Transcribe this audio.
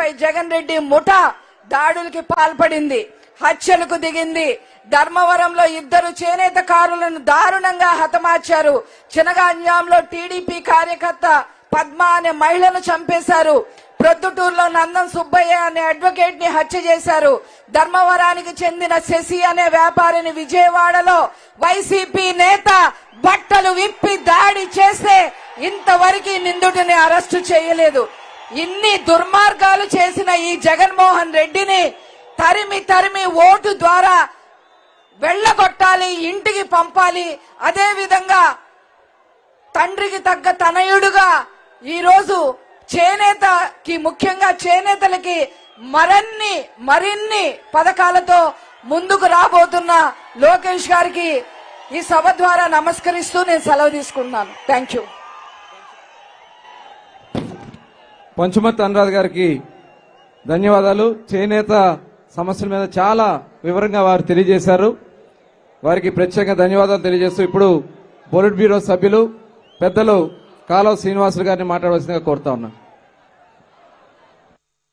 పై జగన్ రెడ్డి ముఠా దాడులకి పాల్పడింది, హత్యలకు దిగింది. ధర్మవరంలో 2 చేనేతకారులను దారుణంగా హతమార్చారు. చినగాంజాంలో టీడీపీ కార్యకర్త పద్మ అనే మహిళను చంపేశారు. ప్రొద్దుటూరులో నందం సుబ్బయ్య అనే అడ్వకేట్ ని హత్య చేశారు. ధర్మవరానికి చెందిన శశి అనే వ్యాపారిని విజయవాడలో వైసీపీ నేత బట్టలు విప్పి దాడి చేస్తే ఇంతవరకు నిందితుడిని అరెస్టు చేయలేదు. ఇన్ని దుర్మార్గాలు చేసిన ఈ జగన్మోహన్ రెడ్డిని తరిమి తరిమి ఓటు ద్వారా వెళ్లగొట్టాలి, ఇంటికి పంపాలి. అదే విధంగా తండ్రికి తగ్గ తనయుడుగా ఈరోజు చేనేతకి, ముఖ్యంగా చేనేతలకి మరిన్ని పథకాలతో ముందుకు రాబోతున్న లోకేష్ గారికి ఈ సభ ద్వారా నమస్కరిస్తూ నేను సెలవు తీసుకుంటున్నాను. Thank you. పంచుమత్ అనురాధ్ గారికి ధన్యవాదాలు. చేనేత సమస్యల మీద చాలా వివరంగా వారు తెలియజేశారు. వారికి ప్రత్యేక ధన్యవాదాలు తెలియజేస్తూ ఇప్పుడు పొలిట్ బ్యూరో సభ్యులు పెద్దలు కాలువ శ్రీనివాసులు గారిని మాట్లాడవలసిందిగా కోరుతా ఉన్నాను.